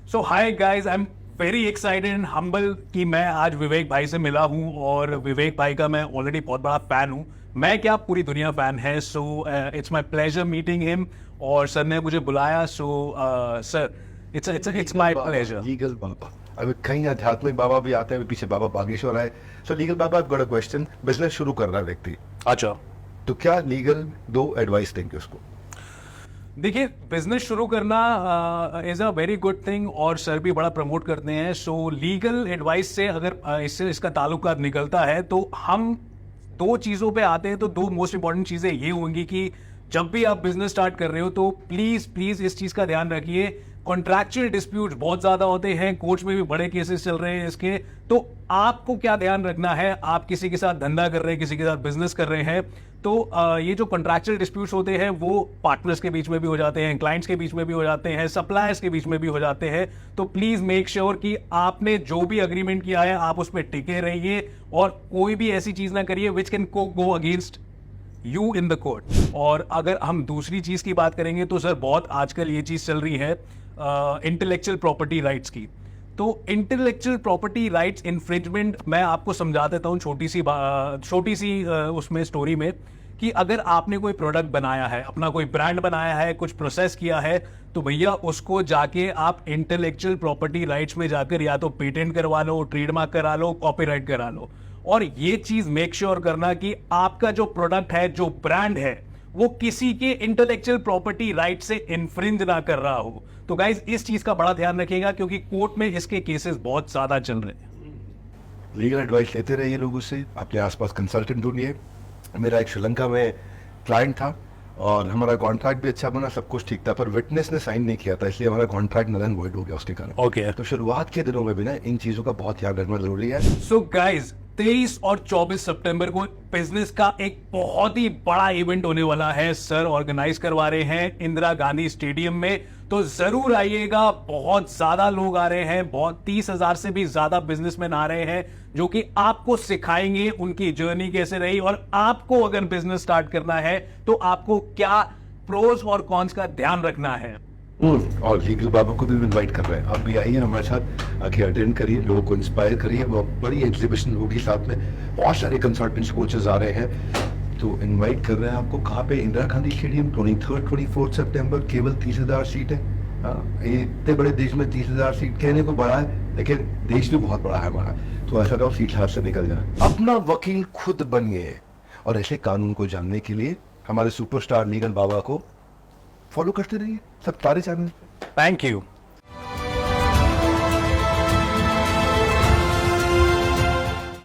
So hi guys, I am very excited and humble कि मैं आज विवेक भाई से मिला हूं और विवेक भाई का मैं ऑलरेडी बहुत बड़ा फैन हूं। मैं क्या, पूरी दुनिया फैन है। So it's my pleasure meeting him और सर ने मुझे बुलाया। So sir, it's my pleasure. लीगल बाबा, अभी कहीं आध्यात्मिक बाबा भी आते हैं, पीछे बाबा बागेश्वर आए। सो legal Baba, got a question. Business शुरू कर रहा है व्यक्ति, अच्छा, तो क्या लीगल दो एडवाइस देंगे उसको? देखिए, बिजनेस शुरू करना is a very good thing और सर भी बड़ा प्रमोट करते हैं। सो लीगल एडवाइस से अगर इससे इसका ताल्लुकात निकलता है तो हम दो चीज़ों पे आते हैं। तो दो मोस्ट इंपॉर्टेंट चीज़ें ये होंगी कि जब भी आप बिजनेस स्टार्ट कर रहे हो तो प्लीज प्लीज इस चीज़ का ध्यान रखिए, कॉन्ट्रैक्चुअल डिस्प्यूट बहुत ज़्यादा होते हैं, कोर्ट्स में भी बड़े केसेस चल रहे हैं इसके। तो आपको क्या ध्यान रखना है, आप किसी के साथ धंधा कर रहे हैं, किसी के साथ बिजनेस कर रहे हैं, तो ये जो कॉन्ट्रैक्चुअल डिस्प्यूट्स होते हैं वो पार्टनर्स के बीच में भी हो जाते हैं, क्लाइंट्स के बीच में भी हो जाते हैं, सप्लायर्स के बीच में भी हो जाते हैं। तो प्लीज मेक श्योर कि आपने जो भी अग्रीमेंट किया है आप उस पर टिके रहिए और कोई भी ऐसी चीज ना करिए which can go against you in the court. और अगर हम दूसरी चीज की बात करेंगे तो सर, बहुत आजकल ये चीज चल रही है इंटेलेक्चुअल प्रॉपर्टी राइट्स की। तो इंटेलेक्चुअल प्रॉपर्टी राइट्स इन्फ्रिंजमेंट मैं आपको समझा देता हूँ छोटी सी उसमें स्टोरी में, कि अगर आपने कोई प्रोडक्ट बनाया है, अपना कोई ब्रांड बनाया है, कुछ प्रोसेस किया है, तो भैया उसको जाके आप इंटेलेक्चुअल प्रॉपर्टी राइट्स में जाकर या तो पेटेंट करवा लो, ट्रेडमार्क करा लो, कॉपीराइट करा लो। और ये चीज मेक श्योर करना कि आपका जो प्रोडक्ट है, जो ब्रांड है, वो किसी के इंटेलेक्चुअल प्रॉपर्टी राइट से इन्फ्रिंज ना कर रहा हो। तो गाइज, इस चीज का बड़ा ध्यान रखिएगा क्योंकि कोर्ट में इसके केसेस बहुत ज्यादा चल रहे हैं। लीगल एडवाइस लेते रहिए लोगों से, अपने आसपास कंसल्टेंट ढूंढिए। मेरा एक श्रीलंका में क्लाइंट था और हमारा कॉन्ट्रैक्ट भी अच्छा बना, सब कुछ ठीक था, पर विटनेस ने साइन नहीं किया था, इसलिए हमारा कॉन्ट्रैक्ट नल एंड वॉइड हो गया उसके कारण। ओके। तो शुरुआत के दिनों में भी ना इन चीजों का बहुत ध्यान रखना जरूरी है। सो गाइज, 23 और 24 सितंबर को बिजनेस का एक बहुत ही बड़ा इवेंट होने वाला है। सर ऑर्गेनाइज करवा रहे हैं इंदिरा गांधी स्टेडियम में, तो जरूर आइएगा। बहुत ज्यादा लोग आ रहे हैं, बहुत 30,000 से भी ज्यादा बिजनेसमैन आ रहे हैं जो कि आपको सिखाएंगे उनकी जर्नी कैसे रही, और आपको अगर बिजनेस स्टार्ट करना है तो आपको क्या प्रोज और कॉन्स का ध्यान रखना है। और लीगल बाबा को भी इनवाइट कर रहे हैं, आप भी आइए हमारे साथ, आके अटेंड करिए, लोगों को इंस्पायर करिए। वो बड़ी एग्जीबिशन होगी, साथ में बहुत सारे कंसल्टेंट्स कोचेस आ रहे हैं, तो इनवाइट कर रहे हैं आपको। कहाँ पे? इंदिरा गांधी स्टेडियम, 23-24 सितंबर। केवल 30,000 सीट है। इतने बड़े देश में 30,000 सीट कहने को बड़ा है, लेकिन देश भी बहुत बड़ा है हमारा, तो ऐसा तो सीट हाथ से निकल जाए। अपना वकील खुद बनिए और ऐसे कानून को जानने के लिए हमारे सुपरस्टार लीगल बाबा को फॉलो करते रहिए सब सारे चैनल। Thank you.